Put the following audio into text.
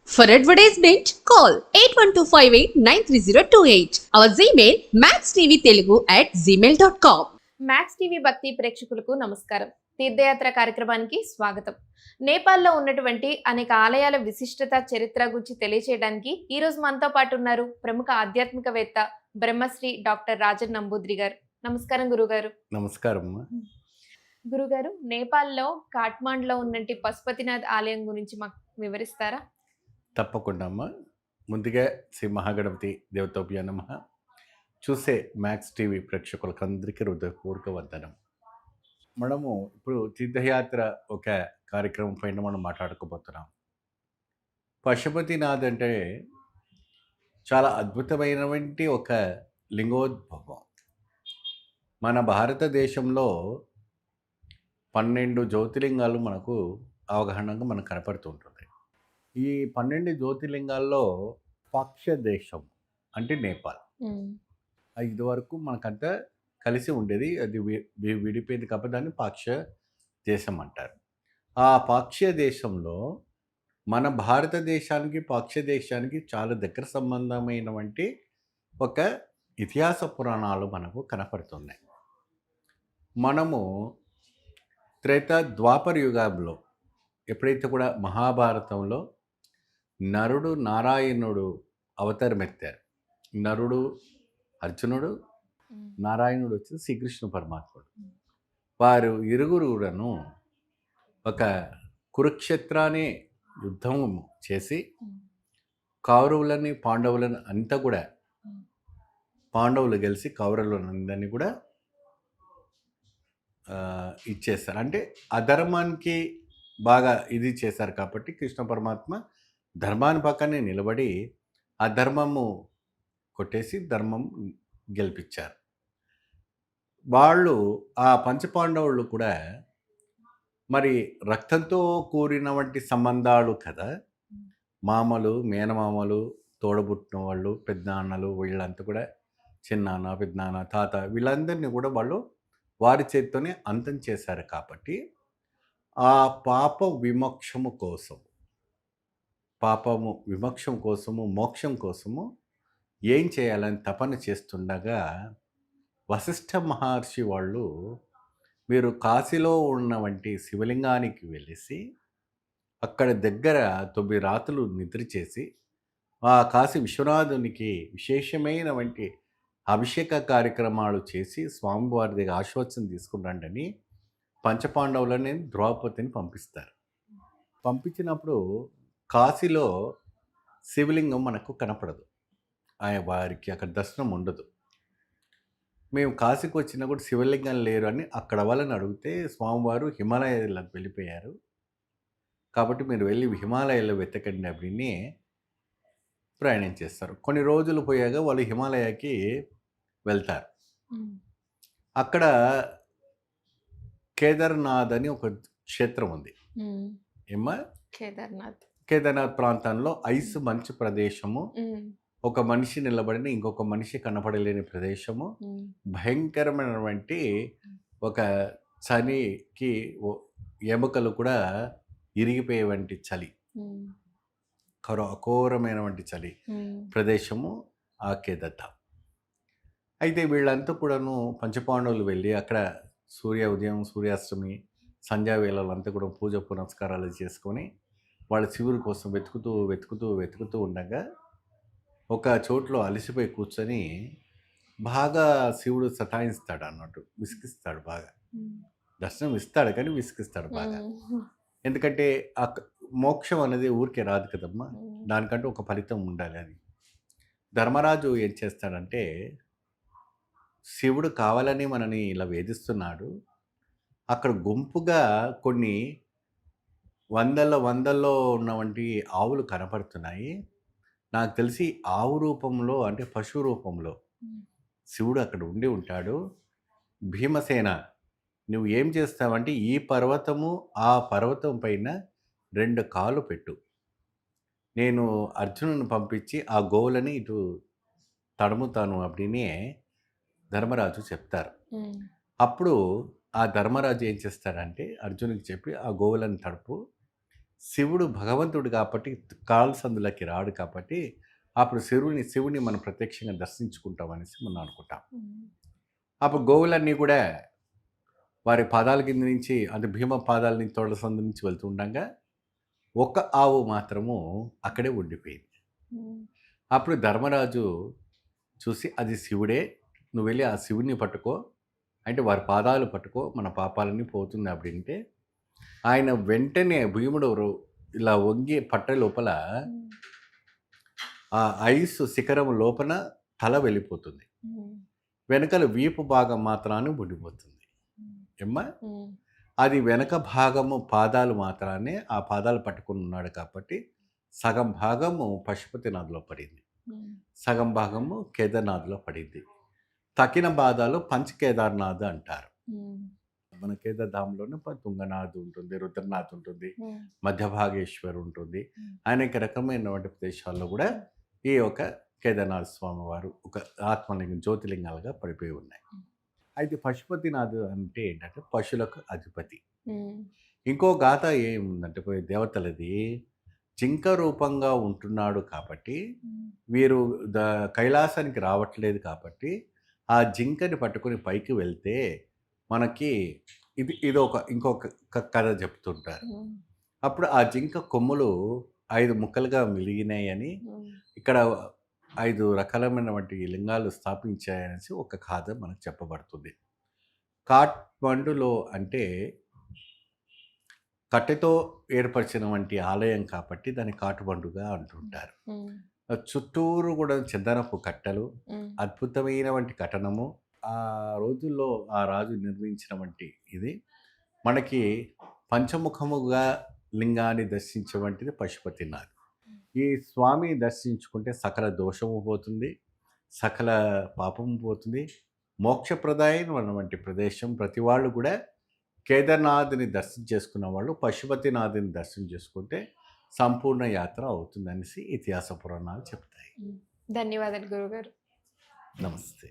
For advertisement, call 8125893028. Our Gmail maxtvtelugu@gmail.com. Max TV భక్తి ప్రేక్షకులకు నమస్కారం. తీర్థయాత్ర కార్యక్రమానికి స్వాగతం. నేపాల్లో ఉన్నటువంటి అనేక ఆలయాల విశిష్టత చరిత్ర గురించి తెలియచేయడానికి ఈ రోజు మనతో పాటు ఉన్నారు ప్రముఖ ఆధ్యాత్మికవేత్త బ్రహ్మశ్రీ డాక్టర్ రాజన్ నంబూద్రి గారు. నమస్కారం గురుగారు. నమస్కారం. గురుగారు, నేపాల్లో కాఠ్మాండ్లో ఉన్నటువంటి పశుపతినాథ్ ఆలయం గురించి మాకు వివరిస్తారా? తప్పకుండా అమ్మ. ముందుగా శ్రీ మహాగణపతి దేవతోభ్య నమః. చూసే మ్యాక్స్ టీవీ ప్రేక్షకులకు అందరికీ హృదయపూర్వక వందనం. మనము ఇప్పుడు తీర్థయాత్ర ఒక కార్యక్రమం పైన మనం మాట్లాడుకోబోతున్నాం. పశుపతినాథ్ అంటే చాలా అద్భుతమైనటువంటి ఒక లింగోద్భవం. మన భారతదేశంలో 12 జ్యోతిర్లింగాలు మనకు అవగాహనగా మనకు కనపడుతూ ఉంటుంది. ఈ 12 జ్యోతిర్లింగాల్లో పాక్ష దేశం అంటే నేపాల్. ఇది వరకు మనకంతా కలిసి ఉండేది. అది విడిపోయింది కాబట్టి దాన్ని పాక్ష దేశం అంటారు. ఆ పాక్ష దేశంలో మన భారతదేశానికి పాక్ష దేశానికి చాలా దగ్గర సంబంధమైనటువంటి ఒక ఇతిహాస పురాణాలు మనకు కనపడుతున్నాయి. మనము త్రేత ద్వాపర యుగంలో ఎప్పుడైతే కూడా మహాభారతంలో నరుడు నారాయణుడు అవతారమెత్తారు. నరుడు అర్జునుడు, నారాయణుడు వచ్చి శ్రీకృష్ణ పరమాత్ముడు. వారు ఇరుగురు కూడాను ఒక కురుక్షేత్రాన్ని యుద్ధం చేసి కౌరవులని పాండవులని అంతా కూడా పాండవులు గెలిచి కౌరవులందరినీ కూడా ఇచ్చేస్తారు. అంటే అధర్మానికి బాగా ఇది చేశారు కాబట్టి కృష్ణ పరమాత్మ ధర్మాన్ని పక్కనే నిలబడి అధర్మము కొట్టేసి ధర్మం గెలిపించారు. వాళ్ళు ఆ పంచపాండవులు కూడా మరి రక్తంతో కూడిన వంటి సంబంధాలు కదా, మామలు, మేనమామలు, తోడబుట్టిన వాళ్ళు, పెద్దనాన్నలు, వీళ్ళంతా కూడా చిన్నాన్న, పెద్దనాన్న, తాత వీళ్ళందరినీ కూడా వాళ్ళు వారి చేతితోనే అంతం చేశారు. కాబట్టి ఆ పాప విమోక్షము కోసం, పాపము విమోక్షం కోసము, మోక్షం కోసము ఏం చేయాలని తపన చేస్తుండగా వశిష్ఠ మహర్షి వాళ్ళు మీరు కాశీలో ఉన్న వంటి శివలింగానికి వెళ్ళేసి అక్కడ దగ్గర 9 రాత్రులు నిద్ర చేసి ఆ కాశీ విశ్వనాథునికి విశేషమైన వంటి అభిషేక కార్యక్రమాలు చేసి స్వామివారి దగ్గర ఆశీర్వచనం తీసుకురండి పంచపాండవులని ద్రౌపదిని పంపిస్తారు. పంపించినప్పుడు కాశీలో శివలింగం మనకు కనపడదు. ఆయన వారికి అక్కడ దర్శనం ఉండదు. మేము కాశీకి వచ్చినా కూడా శివలింగం లేరు అని అక్కడ వాళ్ళని అడిగితే స్వామివారు హిమాలయాలకు వెళ్ళిపోయారు కాబట్టి మీరు వెళ్ళి హిమాలయాల్లో వెతకండి అని ప్రయాణం చేస్తారు. కొన్ని రోజులు పోయాక వాళ్ళు హిమాలయాకి వెళ్తారు. అక్కడ కేదార్నాథ్ అని ఒక క్షేత్రం ఉంది. ఏమ్మా? కేదార్నాథ్ ప్రాంతంలో ఐస్ మంచు ప్రదేశము, ఒక మనిషి నిలబడిన ఇంకొక మనిషి కనపడలేని ప్రదేశము, భయంకరమైనటువంటి ఒక చలికి ఎముకలు కూడా ఇరిగిపోయే వంటి చలి, అఘోరమైనటువంటి చలి ప్రదేశము ఆ కేదార్నాథ్. అయితే వీళ్ళంతా కూడాను పంచపాండవులు వెళ్ళి అక్కడ ఉదయం సూర్యాస్తమి సంధ్యావేళలంతా కూడా పూజ పునస్కారాలు చేసుకొని వాళ్ళ శివుడి కోసం వెతుకుతూ ఉండగా ఒక చోట్లో అలసిపోయి కూర్చొని బాగా శివుడు సతాయిస్తాడు అన్నట్టు, విసిగిస్తాడు బాగా. దర్శనం ఇస్తాడు కానీ విసిగిస్తాడు బాగా. ఎందుకంటే ఆ మోక్షం అనేది ఊరికే రాదు కదమ్మా, దానికంటూ ఒక ఫలితం ఉండాలి అని. ధర్మరాజు ఏం చేస్తాడంటే, శివుడు కావాలని మనని ఇలా వేధిస్తున్నాడు, అక్కడ గుంపుగా కొన్ని వందల్లో ఉన్నవంటి ఆవులు కనపడుతున్నాయి, నాకు తెలిసి ఆవు రూపంలో అంటే పశువు రూపంలో శివుడు అక్కడ ఉండి ఉంటాడు. భీమసేన, నువ్వు ఏం చేస్తావంటే ఈ పర్వతము ఆ పర్వతం పైన 2 కాళ్ళు పెట్టు, నేను అర్జునుని పంపించి ఆ గోవులని ఇటు తడుముతాను అని ధర్మరాజు చెప్తారు. అప్పుడు ఆ ధర్మరాజు ఏం చేస్తాడంటే అర్జునుడికి చెప్పి ఆ గోవులను తడుపు, శివుడు భగవంతుడు కాబట్టి కాలు సందులకి రాడు కాబట్టి అప్పుడు శివుని మనం ప్రత్యక్షంగా దర్శించుకుంటాం అనేసి మనం అనుకుంటాం. అప్పుడు గోవులన్నీ కూడా వారి పాదాల కింద నుంచి అంటే భీమ పాదాల నుంచి తోడ సందు నుంచి వెళ్తుండగా ఒక్క ఆవు మాత్రము అక్కడే ఉండిపోయింది. అప్పుడు ధర్మరాజు చూసి అది శివుడే, నువ్వు వెళ్ళి ఆ శివుని పట్టుకో, అంటే వారి పాదాలు పట్టుకో, మన పాపాలన్నీ పోతుంది அப்படிంటే ఆయన వెంటనే భీముడు ఇలా వంగి పట్ట లోపల ఆ ఐస్ శిఖరం లోపల తల వెళ్ళిపోతుంది, వెనకల వీపు భాగం మాత్రాన్ని ఉండిపోతుంది. ఏమ్మా అది వెనక భాగము పాదాలు మాత్రాన్ని ఆ పాదాలు పట్టుకుని ఉన్నాడు కాబట్టి సగం భాగము పశుపతినాథ్లో పడింది, సగం భాగము కేదార్నాథ్లో పడింది. తక్కిన పాదాలు పంచకేదార్నాథ్ అంటారు. మన కేదార్ధాంలోనే తుంగనాథ్ ఉంటుంది, రుద్రనాథ్ ఉంటుంది, మధ్యభాగేశ్వర్ ఉంటుంది, అనేక రకమైనటువంటి ప్రదేశాల్లో కూడా ఈ యొక్క కేదార్నాథ్ స్వామి వారు ఒక ఆత్మలింగం జ్యోతిలింగాలుగా పడిపోయి ఉన్నాయి. అయితే పశుపతినాథ్ అంటే ఏంటంటే పశువులకు అధిపతి. ఇంకో గాథ ఏముందంటే దేవతలది జింక రూపంగా ఉంటున్నాడు కాబట్టి వీరు కైలాసానికి రావట్లేదు కాబట్టి ఆ జింకని పట్టుకొని పైకి వెళ్తే మనకి ఇది ఇంకొక కథ చెప్తుంటారు. అప్పుడు ఆ జింక కొమ్ములు 5 ముక్కలుగా మిలిగినాయని ఇక్కడ 5 రకాలమైనటువంటి లింగాలు స్థాపించాయనేసి ఒక కథ మనకు చెప్పబడుతుంది. కాఠ్మండులో అంటే కట్టెతో ఏర్పరిచినటువంటి ఆలయం కాబట్టి దాన్ని కాఠ్మండుగా అంటుంటారు. చుట్టూరు కూడా చందనపు కట్టెలు, అద్భుతమైనటువంటి కట్టనము. ఆ రోజుల్లో ఆ రాజు నిర్మించినటువంటి ఇది మనకి పంచముఖముగా లింగాన్ని దర్శించేటువంటిది పశుపతినాథ్. ఈ స్వామిని దర్శించుకుంటే సకల దోషము పోతుంది, సకల పాపము పోతుంది, మోక్షప్రదాయమైనటువంటి ప్రదేశం. ప్రతి వాళ్ళు కూడా కేదార్నాథ్ని దర్శనం చేసుకున్న వాళ్ళు పశుపతినాథ్ని దర్శనం చేసుకుంటే సంపూర్ణ యాత్ర అవుతుందనేసి ఇతిహాస పురాణాలు చెప్తాయి. ధన్యవాదాలు గురుగారు. నమస్తే.